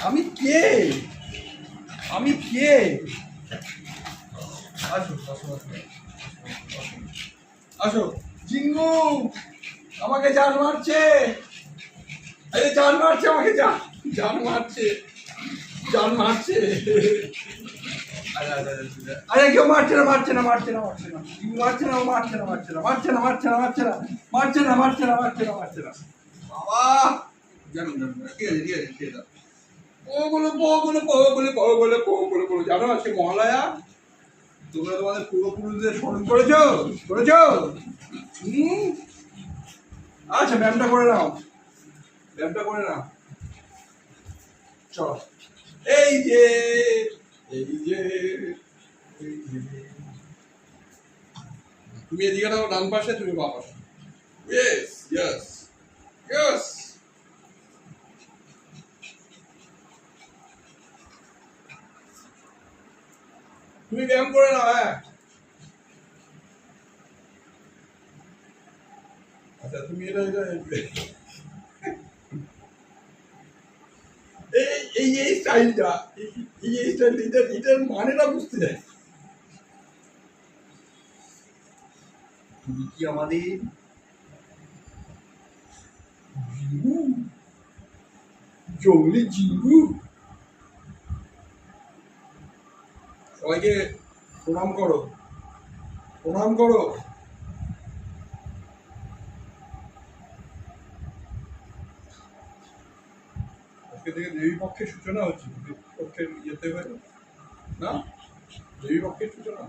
আমি কে? আমি কে? আসো আসো আসো আসো। জিঙ্গু আমাকে জান মারছে। আরে জান মারছে আমাকে, জান জান মারছে, জান মারছে। আরে কেউ মারছে না, মারছে না, মারছে না, মারছে না, মারছে না, মারছে না, মারছে না, মারছে না, মারছে না, মারছে না, মারছে না, মারছে না, মারছে না, মারছে না। বাবা জানো জানো, ঠিক আছে ঠিক আছে ঠিক আছে। জানো আজকে মহালয়া, তোমরা তোমাদের পূর্বপুরুষদের স্মরণ করেছো? করেছো? আচ্ছা ব্যায়ামটা করে নাও, ব্যায়ামটা করে নাও। চলো। এই যে এই যে এই যে তুমি এদিকে নাও, ডান পাশে, তুমি বাম পাশে। Yes yes yes. তুমি ব্যায়াম করে নাও। হ্যাঁ আচ্ছা, তুমি এটা এটা এই এই এই স্টাইলটা, এই এই স্টাইলটা, এটার মানেটা বুঝতে চাই। তুমি কি আমাদের জিঙ্গু, জঙ্গলি জিঙ্গু? সবাইকে প্রণাম করো, প্রণাম করো। আজকে থেকে দেবী পক্ষের সূচনা হচ্ছে, দেবী পক্ষের ইয়েতে হয়ে না, দেবী পক্ষের সূচনা।